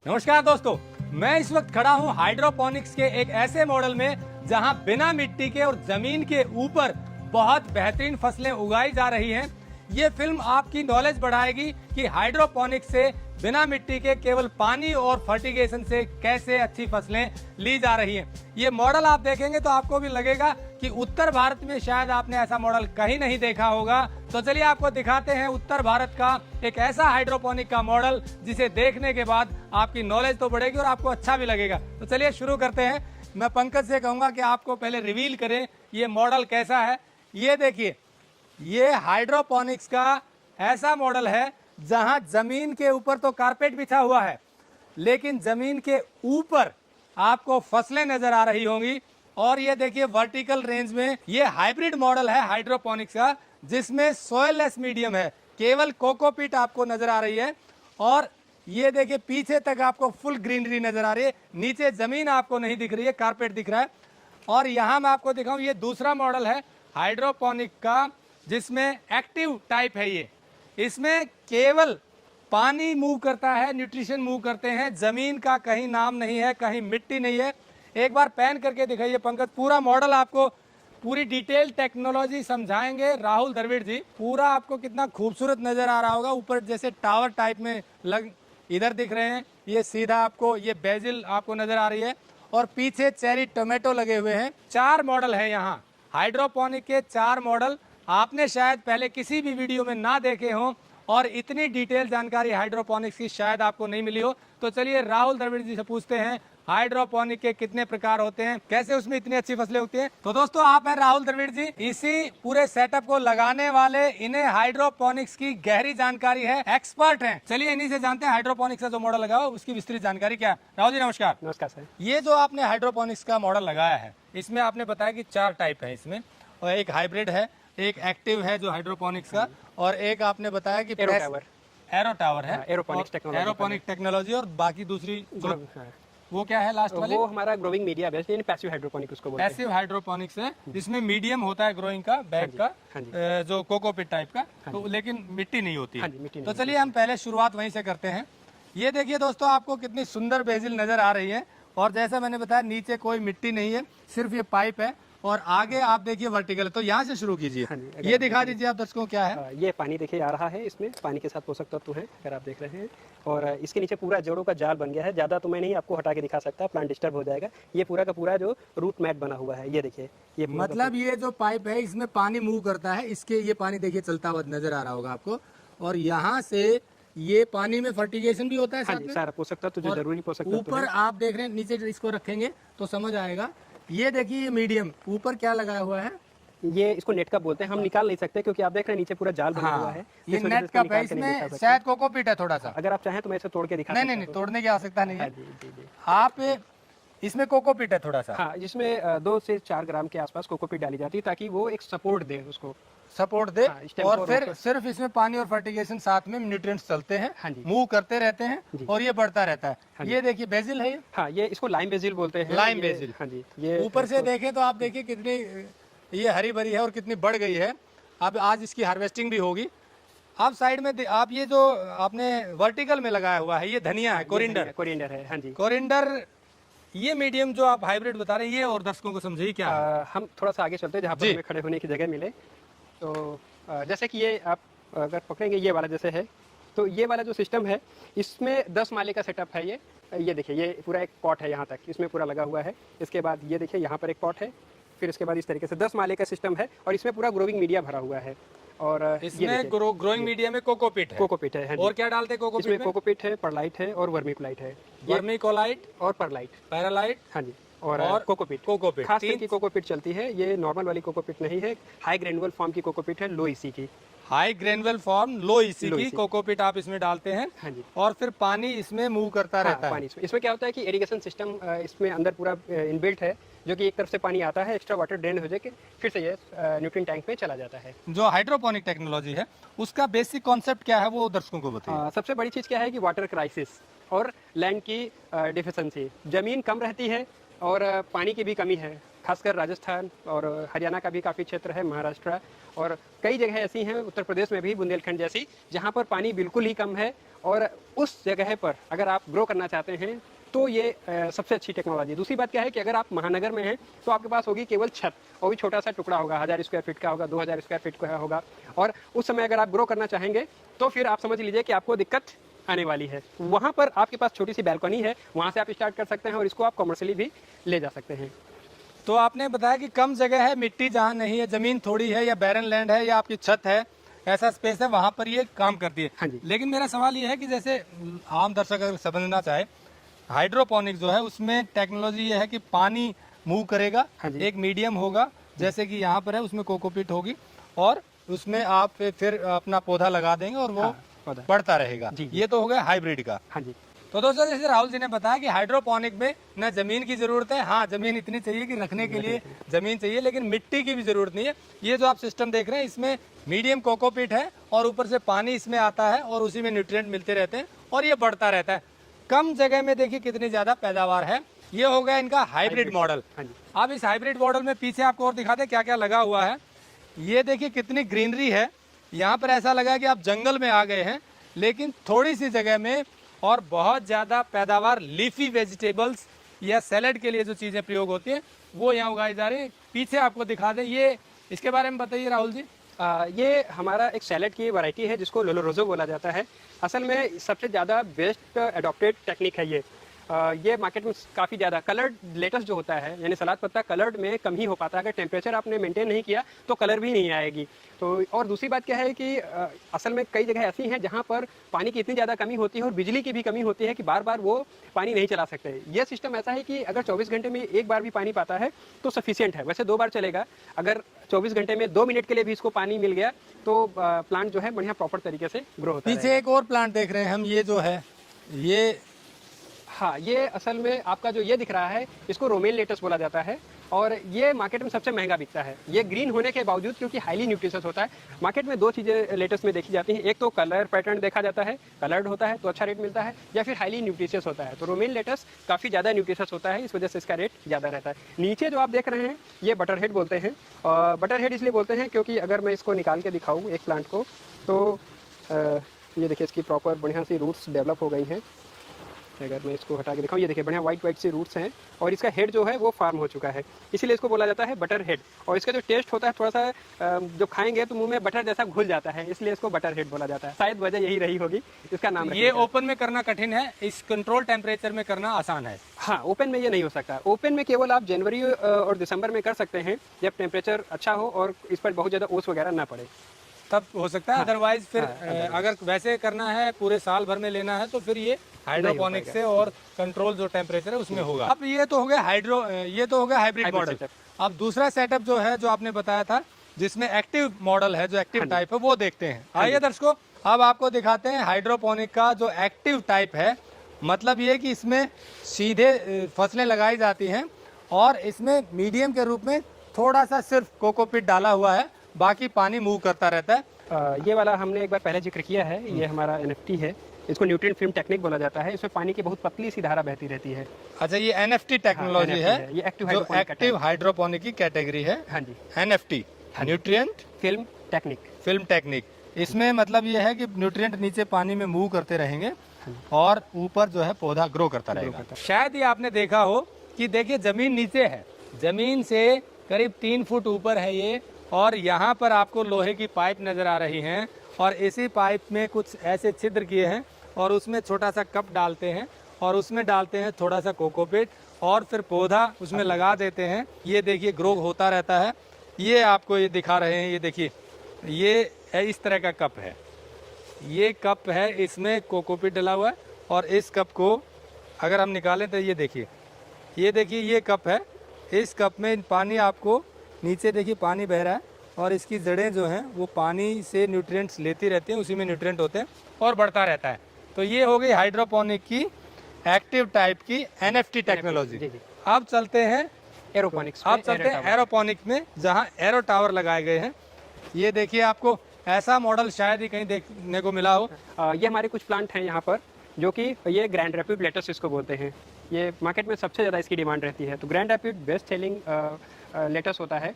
नमस्कार दोस्तों, मैं इस वक्त खड़ा हूं हाइड्रोपोनिक्स के एक ऐसे मॉडल में जहां बिना मिट्टी के और जमीन के ऊपर बहुत बेहतरीन फसलें उगाई जा रही हैं। ये फिल्म आपकी नॉलेज बढ़ाएगी कि हाइड्रोपोनिक्स से बिना मिट्टी के केवल पानी और फर्टिगेशन से कैसे अच्छी फसलें ली जा रही हैं। ये मॉडल आप देखेंगे तो आपको भी लगेगा कि उत्तर भारत में शायद आपने ऐसा मॉडल कहीं नहीं देखा होगा। तो चलिए आपको दिखाते हैं उत्तर भारत का एक ऐसा हाइड्रोपोनिक का मॉडल जिसे देखने के बाद आपकी नॉलेज तो बढ़ेगी और आपको अच्छा भी लगेगा। तो चलिए शुरू करते हैं। मैं पंकज से कहूंगा कि आपको पहले रिवील करें ये मॉडल कैसा है। ये देखिए, ये हाइड्रोपोनिक्स का ऐसा मॉडल है जहां जमीन के ऊपर तो कारपेट बिछा हुआ है, लेकिन जमीन के ऊपर आपको फसलें नजर आ रही होंगी। और ये देखिए वर्टिकल रेंज में ये हाइब्रिड मॉडल है हाइड्रोपोनिक्स का, जिसमें सॉइल लेस मीडियम है, केवल कोकोपीट आपको नजर आ रही है। और ये देखिए पीछे तक आपको फुल ग्रीनरी नजर आ रही है, नीचे जमीन आपको नहीं दिख रही है, कारपेट दिख रहा है। और यहाँ मैं आपको दिखाऊं, ये दूसरा मॉडल है हाइड्रोपोनिक का जिसमें एक्टिव टाइप है। ये इसमें केवल पानी मूव करता है, न्यूट्रिशन मूव करते हैं, जमीन का कहीं नाम नहीं है, कहीं मिट्टी नहीं है। एक बार पैन करके दिखाइए पंकज, पूरा मॉडल आपको पूरी डिटेल टेक्नोलॉजी समझाएंगे राहुल द्रविड़ जी। पूरा आपको कितना खूबसूरत नजर आ रहा होगा, ऊपर जैसे टावर टाइप में लग इधर दिख रहे हैं, ये सीधा आपको ये बेजिल आपको नजर आ रही है और पीछे चेरी टोमेटो लगे हुए हैं। 4 मॉडल है यहाँ हाइड्रोपोनिक के, 4 मॉडल आपने शायद पहले किसी भी वीडियो में ना देखे हों और इतनी डिटेल जानकारी हाइड्रोपोनिक्स की शायद आपको नहीं मिली हो। तो चलिए राहुल द्रविड़ जी से पूछते हैं हाइड्रोपोनिक के कितने प्रकार होते हैं, कैसे उसमें इतनी अच्छी फसलें होती हैं। तो दोस्तों आप हैं राहुल द्रविड़ जी, इसी पूरे सेटअप को लगाने वाले, इन्हें हाइड्रोपोनिक्स की गहरी जानकारी है, एक्सपर्ट हैं। चलिए इन्हीं से जानते हैं हाइड्रोपोनिक्स का जो मॉडल लगा हो उसकी विस्तृत जानकारी क्या है। राहुल जी नमस्कार। नमस्कार सर। ये जो आपने हाइड्रोपोनिक्स का मॉडल लगाया है, इसमें आपने बताया कि 4 टाइप है इसमें, और एक हाइब्रिड है, एक एक्टिव है जो हाइड्रोपोनिक्स का, और एक आपने बताया कि एरो टावर है, एरोपोनिक टेक्नोलॉजी, और बाकी दूसरी वो क्या है लास्ट वाले? वो हमारा ग्रोइंग मीडिया बेस्ड यानी पैसिव हाइड्रोपोनिक उसको बोलते हैं। पैसिव हाइड्रोपोनिक्स है जिसमें मीडियम होता है ग्रोइंग का, बैग का, जो कोकोपीट टाइप का, तो लेकिन मिट्टी नहीं होती है। तो चलिए हम पहले शुरुआत वहीं से करते हैं। ये देखिए दोस्तों, आपको कितनी सुंदर बेजिल नजर आ रही है, और जैसा मैंने बताया नीचे कोई मिट्टी नहीं है, सिर्फ ये पाइप है, और आगे आप देखिए वर्टिकल। तो यहाँ से शुरू कीजिए, ये दिखा दीजिए आप दर्शकों क्या है। ये पानी देखिए आ रहा है, इसमें पानी के साथ पोषक तत्व है अगर आप देख रहे हैं, और इसके नीचे पूरा जड़ों का जाल बन गया है। ज्यादा तो मैं नहीं आपको हटा के दिखा सकता, प्लांट डिस्टर्ब हो जाएगा। ये पूरा का पूरा जो रूट मैट बना हुआ है, ये देखिए, ये मतलब ये जो पाइप है इसमें पानी मूव करता है, इसके ये पानी देखिए चलता हुआ नजर आ रहा होगा आपको, और यहाँ से ये पानी में फर्टिगेशन भी होता है साथ में, सारा पोषक तत्व जो जरूरी पोषक तत्व ऊपर आप देख रहे हैं, नीचे इसको रखेंगे तो समझ आएगा। ये देखिए ये मीडियम ऊपर क्या लगाया हुआ है, ये इसको नेट कप बोलते हैं। हम निकाल नहीं सकते क्योंकि आप देख रहे हैं नीचे पूरा जाल बना हुआ है। ये नेट कप है, इसमें शायद कोकोपीट है थोड़ा सा। अगर आप चाहें तो मैं इसे तोड़ के दिखा। नहीं, तोड़ने की आवश्यकता नहीं है। आप इसमें कोकोपीट है थोड़ा सा, हाँ, जिसमें 2 से 4 ग्राम के आसपास कोकोपीट डाली जाती है ताकि वो एक सपोर्ट दे, उसको सपोर्ट दे। और फिर सिर्फ इसमें पानी और फर्टिगेशन साथ में न्यूट्रिएंट्स चलते हैं, मूव करते रहते हैं, और ये बढ़ता रहता है। ये देखिए बेजिल है, हाँ, ये इसको लाइम बेजिल बोलते हैं। लाइम बेजिल, हाँ जी। ये ऊपर से देखें तो आप देखिए कितनी ये हरी भरी है और कितनी बढ़ गई है। अब आज इसकी हार्वेस्टिंग भी होगी। आप साइड में आप ये जो आपने वर्टिकल में लगाया हुआ है, ये धनिया है, कोरिएंडर है। हाँ जी, कोरिएंडर। ये मीडियम जो आप हाइब्रिड बता रहे हैं, ये और दर्शकों को समझिए क्या है। हम थोड़ा सा आगे चलते हैं जहाँ पर हमें खड़े होने की जगह मिले। तो जैसे कि ये आप अगर पकड़ेंगे, ये वाला जैसे है, तो ये वाला जो सिस्टम है इसमें 10 माले का सेटअप है। ये देखिए, ये पूरा एक पॉट है, यहाँ तक इसमें पूरा लगा हुआ है। इसके बाद ये देखिए यहाँ पर एक पॉट है, फिर इसके बाद इस तरीके से 10 माले का सिस्टम है, और इसमें पूरा ग्रोइंग मीडिया भरा हुआ है। और इसमें ग्रोइंग मीडिया में कोकोपीट है। और क्या डालते हैं कोकोपीट में? कोकोपीट है, परलाइट है और वर्मीकोलाइट है। वर्मीकोलाइट और परलाइट, पैरालाइट, हाँ जी, और कोकोपीट। खास करके कोकोपीट चलती है, ये नॉर्मल वाली कोकोपीट नहीं है, हाई ग्रेनुअल फॉर्म की कोकोपीट है, लो ईसी की। हाई ग्रेनुअल फॉर्म लो ईसी की कोकोपीट आप इसमें डालते हैं। हाँ जी। और फिर पानी इसमें मूव करता रहता है। पानी इसमें क्या होता है कि इरिगेशन सिस्टम इसमें अंदर पूरा इनबिल्ट है, जो कि एक तरफ से पानी आता है, एक्स्ट्रा वाटर ड्रेन हो जाके फिर से ये न्यूट्रिएंट टैंक में चला जाता है। जो हाइड्रोपोनिक टेक्नोलॉजी है उसका बेसिक कॉन्सेप्ट क्या है, वो दर्शकों को बताइए। सबसे बड़ी चीज़ क्या है कि वाटर क्राइसिस और लैंड की डिफिशिएंसी। जमीन कम रहती है और पानी की भी कमी है, खासकर राजस्थान और हरियाणा का भी काफ़ी क्षेत्र है, महाराष्ट्र और कई जगह ऐसी हैं, उत्तर प्रदेश में भी बुंदेलखंड जैसी, जहाँ पर पानी बिल्कुल ही कम है। और उस जगह पर अगर आप ग्रो करना चाहते हैं तो ये सबसे अच्छी टेक्नोलॉजी है। दूसरी बात क्या है कि अगर आप महानगर में हैं तो आपके पास होगी केवल छत, और भी छोटा सा टुकड़ा होगा, 1000 स्क्वायर फीट का होगा, 2000 स्क्वायर फीट का होगा। और उस समय अगर आप ग्रो करना चाहेंगे तो फिर आप समझ लीजिए कि आपको दिक्कत आने वाली है। वहाँ पर आपके पास छोटी सी बैल्कनी है, वहाँ से आप स्टार्ट कर सकते हैं और इसको आप कमर्शियली भी ले जा सकते हैं। तो आपने बताया कि कम जगह है, मिट्टी जहाँ नहीं है, जमीन थोड़ी है या बैरन लैंड है या आपकी छत है, ऐसा स्पेस है, वहाँ पर ये काम करती है। हाँ जी। लेकिन मेरा सवाल ये है कि जैसे आम दर्शक अगर समझना चाहे, हाइड्रोपोनिक्स जो है उसमें टेक्नोलॉजी ये है कि पानी मूव करेगा, हाँ जी। एक मीडियम होगा जैसे कि यहाँ पर है, उसमें कोकोपीट होगी और उसमें आप फिर अपना पौधा लगा देंगे और वो हाँ, पौधा। बढ़ता रहेगा। जी। ये तो हो गया हाइब्रिड का। हाँ जी। तो दोस्तों जैसे राहुल जी ने बताया कि हाइड्रोपोनिक में न जमीन की जरूरत है, हाँ जमीन इतनी चाहिए कि रखने के लिए जमीन चाहिए, लेकिन मिट्टी की भी जरूरत नहीं है। ये जो आप सिस्टम देख रहे हैं इसमें मीडियम कोकोपीट है और ऊपर से पानी इसमें आता है और उसी में न्यूट्रिएंट मिलते रहते हैं और ये बढ़ता रहता है। कम जगह में देखिए कितनी ज्यादा पैदावार है। ये हो गया इनका हाइब्रिड मॉडल। हाँ जी। अब इस हाइब्रिड मॉडल में पीछे आपको और दिखाते क्या क्या लगा हुआ है। ये देखिए कितनी ग्रीनरी है, यहाँ पर ऐसा लगा कि आप जंगल में आ गए हैं, लेकिन थोड़ी सी जगह में और बहुत ज़्यादा पैदावार। लीफी वेजिटेबल्स या सैलेड के लिए जो चीज़ें प्रयोग होती हैं वो यहाँ उगाई जा रही है। पीछे आपको दिखा दें, ये इसके बारे में बताइए राहुल जी। ये हमारा एक सैलेड की वैरायटी है जिसको लोलोरोजो बोला जाता है। असल में सबसे ज़्यादा बेस्ट एडॉप्टेड टेक्निक है ये। ये मार्केट में काफ़ी ज़्यादा कलर्ड लेटस जो होता है, यानी सलाद पत्ता कलर्ड में कम ही हो पाता है। अगर टेम्परेचर आपने मेंटेन नहीं किया तो कलर भी नहीं आएगी। तो और दूसरी बात क्या है कि असल में कई जगह ऐसी हैं जहाँ पर पानी की इतनी ज़्यादा कमी होती है और बिजली की भी कमी होती है कि बार बार वो पानी नहीं चला सकते। ये सिस्टम ऐसा है कि अगर 24 घंटे में एक बार भी पानी पाता है तो सफिशियंट है। वैसे 2 बार चलेगा, अगर 24 घंटे में 2 मिनट के लिए भी इसको पानी मिल गया तो प्लांट जो है बढ़िया प्रॉपर तरीके से ग्रो होता है। पीछे एक और प्लांट देख रहे हैं हम, ये जो है ये, हाँ, ये असल में आपका जो ये दिख रहा है इसको रोमेन लेटस बोला जाता है और ये मार्केट में सबसे महंगा बिकता है। ये ग्रीन होने के बावजूद क्योंकि हाईली न्यूट्रिशियस होता है। मार्केट में 2 चीज़ें लेटस में देखी जाती हैं, एक तो कलर पैटर्न देखा जाता है, कलर्ड होता है तो अच्छा रेट मिलता है, या फिर हाईली न्यूट्रिशियस होता है। तो रोमेन लेटस काफ़ी ज़्यादा न्यूट्रिशियस होता है, इस वजह से इसका रेट ज़्यादा रहता है। नीचे जो आप देख रहे हैं ये बटर हेड बोलते हैं, और बटर हेड इसलिए बोलते हैं क्योंकि अगर मैं इसको निकाल के दिखाऊँ एक प्लांट को तो ये देखिए इसकी प्रॉपर बढ़िया सी रूट्स डेवलप हो गई हैं। अगर मैं इसको हटा के दिखाऊँ, ये देखिए बढ़िया वाइट से रूट्स हैं और इसका हेड जो है वो फार्म हो चुका है, इसीलिए इसको बोला जाता है बटर हेड। और इसका जो टेस्ट होता है थोड़ा सा जो खाएंगे तो मुंह में बटर जैसा घुल जाता है, इसलिए इसको बटर हेड बोला जाता है। शायद वजह यही रही होगी इसका नाम। ये ओपन में करना कठिन है, इस कंट्रोल टेम्परेचर में करना आसान है। हाँ, ओपन में ये नहीं हो सकता। ओपन में केवल आप जनवरी और दिसंबर में कर सकते हैं जब टेम्परेचर अच्छा हो और इस पर बहुत ज़्यादा ओस वगैरह ना पड़े, तब हो सकता है। अदरवाइज फिर अगर वैसे करना है पूरे साल भर में लेना है तो फिर ये हाइड्रोपोनिक से और कंट्रोल जो टेम्परेचर है उसमें होगा। अब ये तो हो गया ये तो हो गया हाइब्रिड मॉडल। अब दूसरा सेटअप जो है जो आपने बताया था जिसमें एक्टिव मॉडल है, जो एक्टिव टाइप है, वो देखते हैं। आइए दर्शकों, अब आपको दिखाते हैं हाइड्रोपोनिक का जो एक्टिव टाइप है। मतलब ये कि इसमें सीधे फसलें लगाई जाती हैं और इसमें मीडियम के रूप में थोड़ा सा सिर्फ कोकोपीट डाला हुआ है, बाकी पानी मूव करता रहता है। ये वाला हमने एक बार पहले जिक्र किया है, ये हमारा NFT है। इसको न्यूट्रिएंट फिल्म टेक्निक बोला जाता है। इसमें पानी की बहुत पतली सी धारा बहती रहती है। अच्छा, ये NFT टेक्नोलॉजी NFT है, ये एक्टिव जो एक्टिव हाइड्रोपोनिक की कैटेगरी है। हाँ जी, NFT न्यूट्रिएंट फिल्म टेक्निक। इसमें मतलब ये है कि न्यूट्रिएंट नीचे पानी में मूव करते रहेंगे और ऊपर जो है पौधा ग्रो करता रहेगा। शायद ये आपने देखा हो कि देखिए जमीन नीचे है, जमीन से करीब 3 फुट ऊपर है ये, और यहाँ पर आपको लोहे की पाइप नज़र आ रही हैं और इसी पाइप में कुछ ऐसे छिद्र किए हैं और उसमें छोटा सा कप डालते हैं और उसमें डालते हैं थोड़ा सा कोकोपीट और फिर पौधा उसमें लगा देते हैं। ये देखिए ग्रो होता रहता है। ये आपको ये दिखा रहे हैं, ये देखिए ये इस तरह का कप है, ये कप है, इसमें कोकोपीट डला हुआ है और इस कप को अगर हम निकालें तो ये देखिए ये कप है। इस कप में पानी आपको नीचे देखिए पानी बह रहा है और इसकी जड़ें जो हैं वो पानी से न्यूट्रिएंट्स लेती रहती हैं, उसी में न्यूट्रिएंट होते हैं और बढ़ता रहता है। तो ये हो गई हाइड्रोपोनिक की एक्टिव टाइप की NFT टेक्नोलॉजी। अब चलते हैं एरोपोनिक्स, अब चलते हैं एरोपोनिक में, जहाँ एरो टावर लगाए गए हैं। ये देखिए आपको ऐसा मॉडल शायद ही कहीं देखने को मिला हो। ये हमारे कुछ प्लांट हैं यहाँ पर जो कि ये ग्रैंड रैपिड लेटस इसको बोलते हैं। ये मार्केट में सबसे ज़्यादा इसकी डिमांड रहती है। तो Grand Rapid best selling lettuce होता है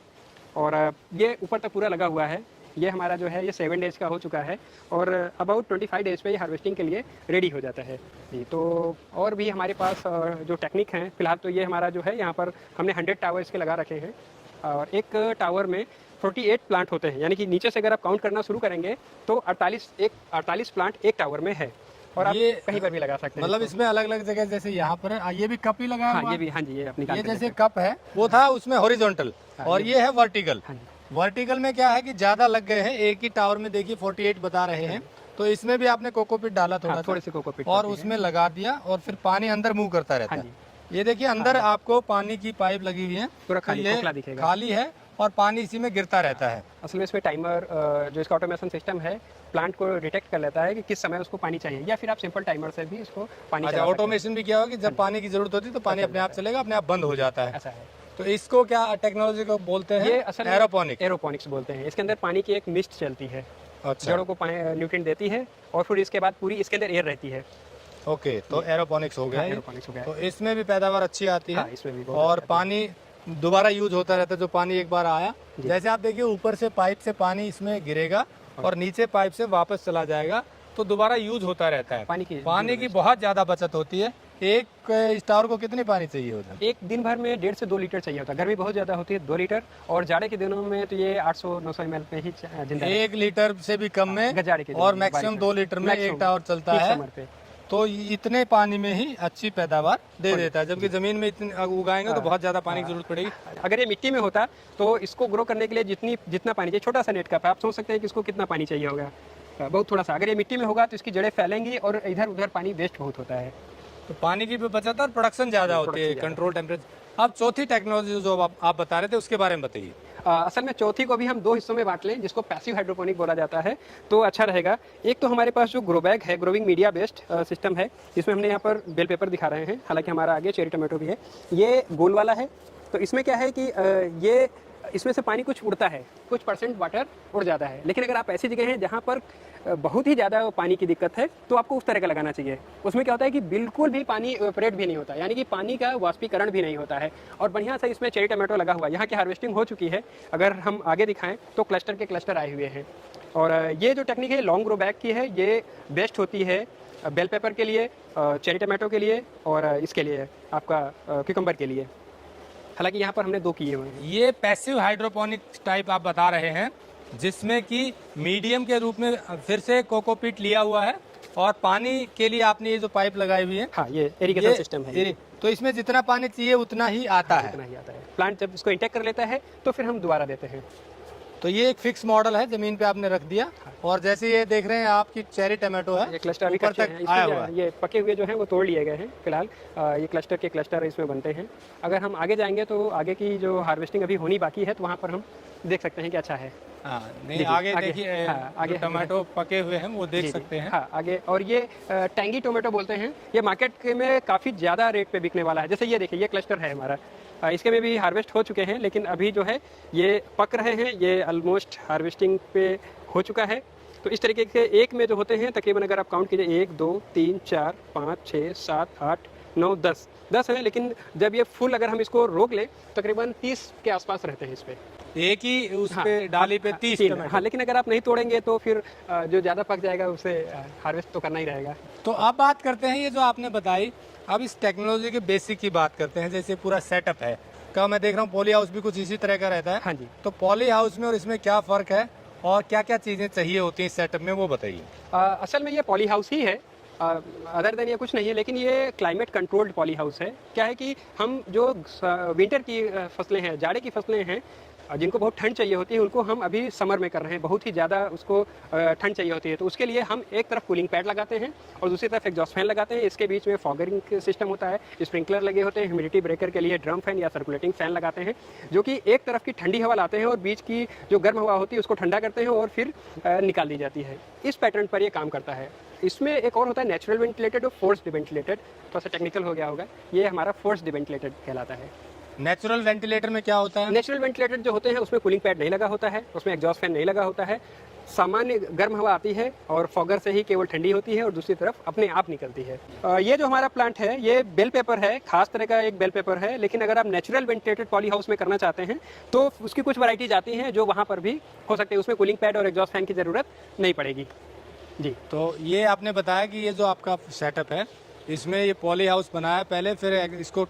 और ये ऊपर तक पूरा लगा हुआ है। ये हमारा जो है ये 7 डेज़ का हो चुका है और अबाउट 25 डेज़ पे ये हार्वेस्टिंग के लिए रेडी हो जाता है जी। तो और भी हमारे पास जो टेक्निक हैं, फिलहाल तो ये हमारा जो है यहाँ पर हमने 100 टावर इसके लगा रखे हैं और एक टावर में 48 प्लांट होते हैं, यानी कि नीचे से अगर आप काउंट करना शुरू करेंगे तो 48 प्लांट एक टावर में है और आप ये कहीं पर भी लगा सकते हैं। मतलब इसमें अलग अलग जगह, जैसे यहाँ पर है, ये भी कप ही लगा हाँ हुआ ये भी, हाँ जी, ये अपनी ये जैसे कप है वो था उसमें हॉरिजॉन्टल और ये है वर्टिकल। हाँ जी। वर्टिकल में क्या है कि ज्यादा लग गए हैं, एक ही टावर में देखिए 48 बता रहे हैं, तो इसमें भी आपने कोकोपीट डाला थोड़ा थोड़े से कोकोपीट और उसमें लगा दिया और फिर पानी अंदर मूव करता रहता हाँ है। ये देखिए अंदर आपको पानी की पाइप लगी हुई है, पूरा तो खाली ये खोखला दिखेगा। खाली है और पानी इसी में गिरता रहता है। असल में इसमें टाइमर जो इसका ऑटोमेशन सिस्टम है प्लांट को डिटेक्ट कर लेता है कि किस समय उसको पानी चाहिए, या फिर आप सिंपल टाइमर से भी इसको पानी अच्छा, चला सकते ऑटोमेशन भी क्या होगा कि जब पानी की जरूरत होती है तो पानी अपने आप चलेगा, अपने आप बंद हो जाता हैं। है। ऐसा है। तो इसको क्या टेक्नोलॉजी को बोलते हैं? ये असल में एरोपोनिक। एरोपोनिक्स बोलते हैं। इसके अंदर पानी की एक मिस्ट चलती है, अच्छा, जड़ों को न्यूट्रिएंट देती है और फिर इसके बाद पूरी इसके अंदर एयर रहती है। ओके, तो एरोपोनिक्स हो गया ये। एरोपोनिक्स हो गया। तो इसमें भी पैदावार अच्छी आती है हाँ, इसमें भी बहुत और पानी दोबारा यूज होता रहता है। जो पानी एक बार आया, जैसे आप देखिए ऊपर से पाइप से पानी इसमें गिरेगा और नीचे पाइप से वापस चला जाएगा, तो दोबारा यूज होता रहता है। पानी की बहुत ज्यादा बचत होती है। एक स्टार को कितनी पानी चाहिए होता है? एक दिन भर में 1.5 से 2 लीटर चाहिए होता है। गर्मी बहुत ज्यादा होती है 2 लीटर, और जाड़े के दिनों में तो ये 800-900 ml पे ही जिंदा है। 1 लीटर से भी कम में जाड़े के और मैक्सिमम 2 लीटर में एक टावर चलता है, समर पे। तो इतने पानी में ही अच्छी पैदावार दे देता है। जबकि जमीन में इतनी उगाएंगे तो बहुत ज्यादा पानी की जरूरत पड़ेगी। अगर ये मिट्टी में होता तो इसको ग्रो करने के लिए जितना पानी चाहिए, छोटा सा नेट कप है, आप सोच सकते हैं कि इसको कितना पानी चाहिए होगा, बहुत थोड़ा सा। अगर ये मिट्टी में होगा तो इसकी जड़ें फैलेंगी और इधर उधर पानी वेस्ट बहुत होता है। तो पानी की भी बचत और प्रोडक्शन ज्यादा होती है, कंट्रोल टेम्परेचर। अब चौथी टेक्नोलॉजी जो आप बता रहे थे उसके बारे में बताइए। असल में चौथी को भी हम 2 हिस्सों में बांट लें, जिसको पैसिव हाइड्रोपोनिक बोला जाता है, तो अच्छा रहेगा। एक तो हमारे पास जो ग्रो बैग है, ग्रोविंग मीडिया बेस्ड सिस्टम है, जिसमें हमने यहाँ पर बेल पेपर दिखा रहे हैं, हालांकि हमारा आगे चेरी टमाटो भी है। ये गोल वाला है, तो इसमें क्या है कि ये इसमें से पानी कुछ उड़ता है, कुछ % वाटर उड़ जाता है। लेकिन अगर आप ऐसी जगह हैं जहाँ पर बहुत ही ज़्यादा पानी की दिक्कत है, तो आपको उस तरह का लगाना चाहिए। उसमें क्या होता है कि बिल्कुल भी पानी इवेपोरेट भी नहीं होता, यानी कि पानी का वाष्पीकरण भी नहीं होता है। और बढ़िया सा इसमें चेरी टमाटो लगा हुआ है। यहाँ की हार्वेस्टिंग हो चुकी है। अगर हम आगे दिखाएं तो क्लस्टर के क्लस्टर आए हुए हैं। और ये जो टेक्निक है लॉन्ग ग्रो बैग की है, ये बेस्ट होती है बेल पेपर के लिए, चेरी टमाटो के लिए और इसके लिए आपका क्यूकम्बर के लिए। हालांकि यहाँ पर हमने 2 किए हुए हैं। ये पैसिव हाइड्रोपोनिक टाइप आप बता रहे हैं, जिसमें कि मीडियम के रूप में फिर से कोकोपीट लिया हुआ है और पानी के लिए आपने ये जो पाइप लगाई हुई है, हाँ, ये इरिगेशन सिस्टम है। तो इसमें जितना पानी चाहिए उतना ही आता है। उतना ही आता है। प्लांट जब इसको इंटेक कर लेता है तो फिर हम दोबारा देते हैं। तो ये एक फिक्स मॉडल है, जमीन पे आपने रख दिया। और जैसे ये देख रहे हैं आपकी चेरी टमाटो है, ये क्लस्टर अभी ऊपर कच्चे तक हैं, आया इसमें हुआ है। ये पके हुए जो हैं वो तोड़ लिए गए हैं फिलहाल। ये क्लस्टर के क्लस्टर इसमें बनते हैं। अगर हम आगे जाएंगे तो आगे की जो हार्वेस्टिंग अभी होनी बाकी है, तो वहाँ पर हम देख सकते हैं कि अच्छा है। हाँ, नहीं आगे देखिए, हाँ, आगे जो टमाटो पके हुए हैं वो देख सकते हैं। हाँ, आगे। और ये टैंगी टोमेटो बोलते हैं। ये मार्केट में काफ़ी ज़्यादा रेट पे बिकने वाला है। जैसे ये देखिए, ये क्लस्टर है हमारा, इसके में भी हार्वेस्ट हो चुके हैं, लेकिन अभी जो है ये पक रहे हैं। ये ऑलमोस्ट हार्वेस्टिंग पे हो चुका है। तो इस तरीके के एक में जो होते हैं तकरीबन, अगर आप काउंट कीजिए, 1 2 3 4 5 6 7 8 9 10 है। लेकिन जब ये फुल अगर हम इसको रोक लें तकरीबन 30 के आसपास रहते हैं इस पे। एक ही उस पे डाली पे 30 टमाटो। हाँ, लेकिन अगर आप नहीं तोड़ेंगे तो फिर जो ज़्यादा पक जाएगा उसे हार्वेस्ट तो करना ही रहेगा। तो अब बात करते हैं ये जो आपने बताई, अब इस टेक्नोलॉजी के बेसिक की बात करते हैं। जैसे पूरा सेटअप है का, मैं देख रहा हूँ पॉली हाउस भी कुछ इसी तरह का रहता है। हाँ जी। तो पॉली हाउस में और इसमें क्या फ़र्क है और क्या क्या चीज़ें चाहिए होती हैं सेटअप में, वो बताइए। असल में ये पॉली हाउस ही है, अदर देन ये कुछ नहीं है। लेकिन ये क्लाइमेट कंट्रोल्ड पॉली हाउस है। क्या है कि हम जो विंटर की फसलें हैं, जाड़े की फसलें हैं, जिनको बहुत ठंड चाहिए होती है, उनको हम अभी समर में कर रहे हैं। बहुत ही ज़्यादा उसको ठंड चाहिए होती है, तो उसके लिए हम एक तरफ कूलिंग पैड लगाते हैं और दूसरी तरफ एग्जॉस्ट फैन लगाते हैं। इसके बीच में फॉगरिंग सिस्टम होता है, स्प्रिंकलर लगे होते हैं, ह्यूमिडिटी ब्रेकर के लिए ड्रम फैन या सर्कुलेटिंग फैन लगाते हैं, जो कि एक तरफ की ठंडी हवा लाते हैं और बीच की जो गर्म हवा होती है उसको ठंडा करते हैं और फिर निकाल दी जाती है। इस पैटर्न पर ये काम करता है। इसमें एक और होता है नेचुरल वेंटिलेटेड और फोर्स्ड वेंटिलेटेड। थोड़ा सा टेक्निकल हो गया होगा, ये हमारा फोर्स्ड वेंटिलेटेड कहलाता है। नेचुरल वेंटिलेटर में क्या होता है? नेचुरल वेंटिलेटर जो होते हैं उसमें कूलिंग पैड नहीं लगा होता है, उसमें एग्जॉस्ट फैन नहीं लगा होता है, सामान्य गर्म हवा आती है और फॉगर से ही केवल ठंडी होती है और दूसरी तरफ अपने आप निकलती है। ये जो हमारा प्लांट है ये बेल पेपर है, खास तरह का एक बेल पेपर है, लेकिन अगर आप नेचुरल वेंटिलेटेड पॉली हाउस में करना चाहते हैं तो उसकी कुछ वैरायटीज आती हैं जो वहाँ पर भी हो सकते हैं, उसमें कूलिंग पैड और एग्जॉस्ट फैन की ज़रूरत नहीं पड़ेगी जी। तो ये आपने बताया कि ये जो आपका सेटअप है इसमें ये पॉली हाउस बनाया पहले, फिर इसको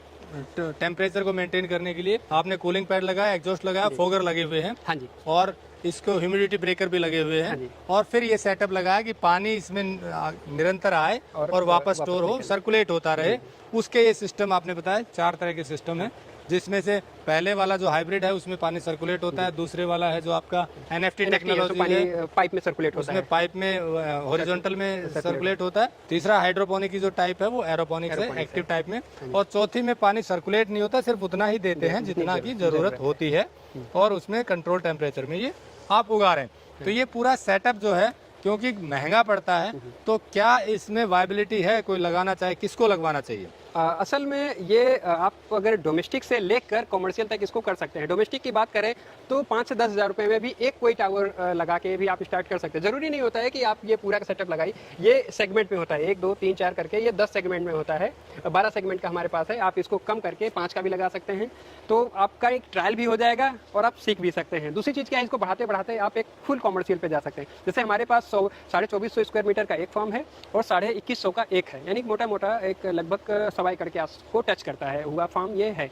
टेम्परेचर को मेंटेन करने के लिए आपने कूलिंग पैड लगाया, एग्जॉस्ट लगाया, फोगर लगे हुए हैं, हाँ जी, और इसको ह्यूमिडिटी ब्रेकर भी लगे हुए हाँ हैं, जी। और फिर ये सेटअप लगाया कि पानी इसमें निरंतर आए और वापस स्टोर हो, सर्कुलेट होता रहे। उसके ये सिस्टम आपने बताया 4 तरह के सिस्टम है, जिसमें से पहले वाला जो हाइब्रिड है उसमें पानी सर्कुलेट होता है, दूसरे वाला है जो आपका एनएफटी टेक्नोलॉजी है, पाइप में सर्कुलेट होता उसमें है, पाइप में हॉरिजॉन्टल में सर्कुलेट होता है। तीसरा हाइड्रोपोनिक की जो टाइप है वो एरोपोनिक्स है, एक्टिव टाइप में। और चौथी में पानी सर्कुलेट नहीं होता, सिर्फ उतना ही देते हैं जितना की जरूरत होती है, और उसमें कंट्रोल टेम्परेचर में ये आप उगा रहे हैं। तो ये पूरा सेटअप जो है क्योंकि महंगा पड़ता है, तो क्या इसमें वायबिलिटी है? कोई लगाना चाहे, किसको लगवाना चाहिए? असल में ये आप अगर डोमेस्टिक से लेकर कॉमर्शियल तक इसको कर सकते हैं। डोमेस्टिक की बात करें तो 5 से 10 हज़ार रुपये में भी एक कोई टावर लगा के भी आप स्टार्ट कर सकते हैं। ज़रूरी नहीं होता है कि आप ये पूरा का सेटअप लगाई, ये सेगमेंट में होता है, 1 2 3 4 करके ये 10 सेगमेंट में होता है, 12 सेगमेंट का हमारे पास है। आप इसको कम करके 5 का भी लगा सकते हैं, तो आपका एक ट्रायल भी हो जाएगा और आप सीख भी सकते हैं। दूसरी चीज़ क्या है, इसको बढ़ाते बढ़ाते आप एक फुल कॉमर्शियल पे जा सकते हैं। जैसे हमारे पास 2450 स्क्वायर मीटर का एक फॉर्म है और 2150 का एक है, यानी मोटा मोटा एक लगभग 1.25 एकड़ के आस को टच करता है हुआ फार्म ये है।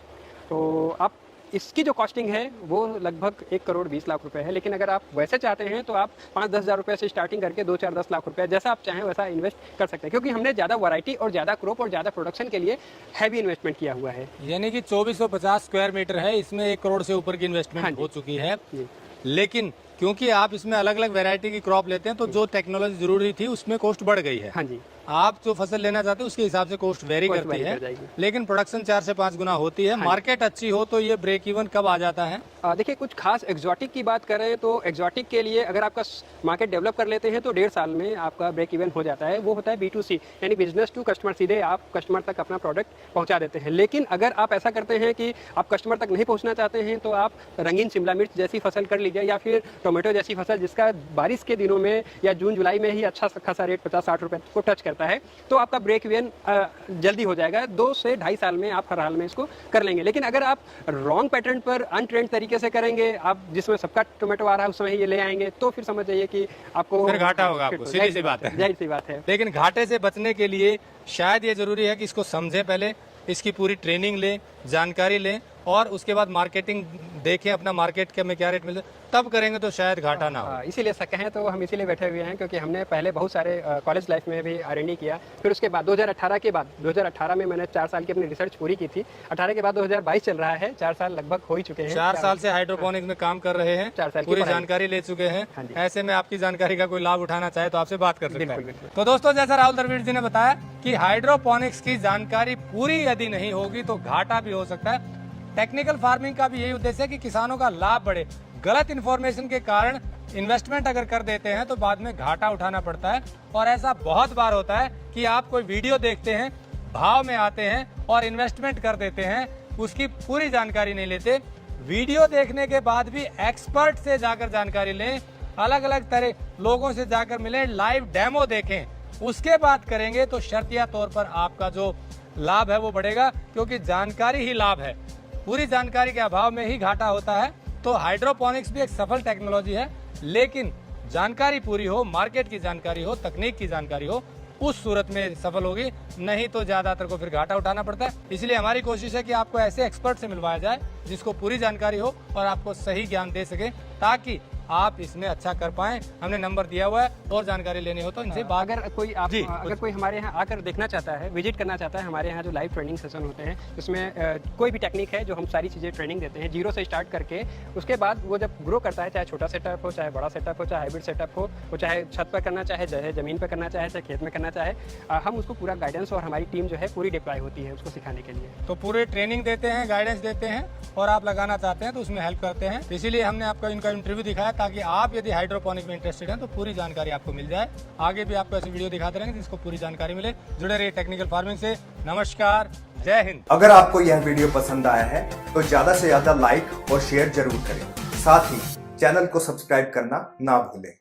तो आप इसकी जो कॉस्टिंग है वो लगभग 1 करोड़ 20 लाख रुपए है, लेकिन अगर आप वैसे चाहते हैं तो आप 5-10 हज़ार रुपये से स्टार्टिंग करके 2-4-10 लाख रुपए जैसा आप चाहें वैसा इन्वेस्ट कर सकते हैं, क्योंकि हमने ज़्यादा वैरायटी और ज़्यादा क्रॉप और ज़्यादा प्रोडक्शन के लिए हैवी इन्वेस्टमेंट किया हुआ है। यानी कि 2450 स्क्वायर मीटर है, इसमें 1 करोड़ से ऊपर की इन्वेस्टमेंट हो चुकी है। लेकिन क्योंकि आप इसमें अलग अलग वैरायटी की क्रॉप लेते हैं तो जो टेक्नोलॉजी जरूरी थी उसमें कॉस्ट बढ़ गई है। हाँ जी, आप जो फसल लेना चाहते हैं उसके हिसाब से कॉस्ट वेरी करती है, लेकिन प्रोडक्शन 4 से 5 गुना होती है। मार्केट अच्छी हो तो ये ब्रेक इवन कब आ जाता है? देखिए, कुछ खास एग्जॉटिक की बात करें तो एग्जॉटिक के लिए अगर आपका मार्केट डेवलप कर लेते हैं तो 1.5 साल में आपका ब्रेक इवन हो जाता है। वो होता है B2C, यानी बिजनेस टू कस्टमर, सीधे आप कस्टमर तक अपना प्रोडक्ट पहुंचा देते हैं। लेकिन अगर आप ऐसा करते हैं कि आप कस्टमर तक नहीं पहुंचना चाहते हैं तो आप रंगीन शिमला मिर्च जैसी फसल कर लीजिए, या फिर टोमेटो जैसी फसल जिसका बारिश के दिनों में या जून जुलाई में ही अच्छा खासा रेट 50-60 रुपये को टच करता है, तो आपका ब्रेक इवन जल्दी हो जाएगा। 2 से 2.5 साल में आप हर हाल में इसको कर लेंगे। लेकिन अगर आप रॉन्ग पैटर्न पर अनट्रेंड तरीके से करेंगे, आप जिसमें सबका टोमेटो आ रहा है उस समय ये ले आएंगे, तो फिर समझ जाइए कि आपको फिर घाटा होगा आपको, सीधी सी बात है। जाहिर सी बात है। लेकिन घाटे से बचने के लिए शायद ये जरूरी है कि इसको समझें, पहले इसकी पूरी ट्रेनिंग लें, जानकारी लें, और उसके बाद मार्केटिंग देखें, अपना मार्केट के में क्या रेट मिलता है, तब करेंगे तो शायद घाटा ना हो। इसीलिए कहें तो हम इसीलिए बैठे हुए हैं क्योंकि हमने पहले बहुत सारे कॉलेज लाइफ में भी R&D किया। फिर उसके बाद 2018 में मैंने 4 साल की अपनी रिसर्च पूरी की थी। 18 के बाद 2022 चल रहा है, 4 साल लगभग हो ही चुके हैं। 4 साल से हाइड्रोपोनिक्स में काम कर रहे हैं, 4 साल की पूरी पढ़ाई। जानकारी ले चुके हैं। हाँ जी। ऐसे में आपकी जानकारी का कोई लाभ उठाना चाहे तो आपसे बात कर सकते बिल्कुल, हैं। बिल्कुल। तो दोस्तों, जैसा राहुल द्रविड़ जी ने बताया कि हाइड्रोपोनिक्स की जानकारी पूरी यदि नहीं होगी तो घाटा भी हो सकता है। टेक्निकल फार्मिंग का भी यही उद्देश्य है कि किसानों का लाभ बढ़े। गलत इन्फॉर्मेशन के कारण इन्वेस्टमेंट अगर कर देते हैं तो बाद में घाटा उठाना पड़ता है। और ऐसा बहुत बार होता है कि आप कोई वीडियो देखते हैं, भाव में आते हैं और इन्वेस्टमेंट कर देते हैं, उसकी पूरी जानकारी नहीं लेते। वीडियो देखने के बाद भी एक्सपर्ट से जाकर जानकारी लें, अलग अलग तरह लोगों से जाकर मिलें, लाइव डेमो देखें, उसके बाद करेंगे तो शर्तिया तौर पर आपका जो लाभ है वो बढ़ेगा, क्योंकि जानकारी ही लाभ है। पूरी जानकारी के अभाव में ही घाटा होता है। तो हाइड्रोपोनिक्स भी एक सफल टेक्नोलॉजी है, लेकिन जानकारी पूरी हो, मार्केट की जानकारी हो, तकनीक की जानकारी हो, उस सूरत में सफल होगी, नहीं तो ज्यादातर को फिर घाटा उठाना पड़ता है। इसलिए हमारी कोशिश है कि आपको ऐसे एक्सपर्ट से मिलवाया जाए जिसको पूरी जानकारी हो और आपको सही ज्ञान दे सके, ताकि आप इसमें अच्छा कर पाएं। हमने नंबर दिया हुआ है, और जानकारी लेनी हो तो इनसे बात। अगर कोई हमारे यहाँ आकर देखना चाहता है, विजिट करना चाहता है, हमारे यहाँ जो लाइव ट्रेनिंग सेशन होते हैं उसमें कोई भी टेक्निक है जो हम सारी चीज़ें ट्रेनिंग देते हैं, 0 से स्टार्ट करके उसके बाद वो जब ग्रो करता है, चाहे छोटा सेटअप हो, चाहे बड़ा सेटअप हो, चाहे हाइब्रिड सेटअप हो, वो चाहे छत पर करना चाहे, चाहे ज़मीन पर करना चाहे, चाहे खेत में करना चाहे, हम उसको पूरा गाइडेंस और हमारी टीम जो है पूरी डिप्लॉय होती है उसको सिखाने के लिए। तो पूरे ट्रेनिंग देते हैं, गाइडेंस देते हैं, और आप लगाना चाहते हैं तो उसमें हेल्प करते हैं। इसीलिए हमने आपको इनका इंटरव्यू दिखाया, ताकि आप यदि हाइड्रोपोनिक में इंटरेस्टेड हैं तो पूरी जानकारी आपको मिल जाए। आगे भी आपको ऐसी वीडियो दिखाते रहेंगे जिसको पूरी जानकारी मिले। जुड़े रहिए टेक्निकल फार्मिंग से। नमस्कार। जय हिंद। अगर आपको यह वीडियो पसंद आया है तो ज्यादा से ज्यादा लाइक और शेयर जरूर करें। साथ ही चैनल को सब्सक्राइब करना ना भूलें।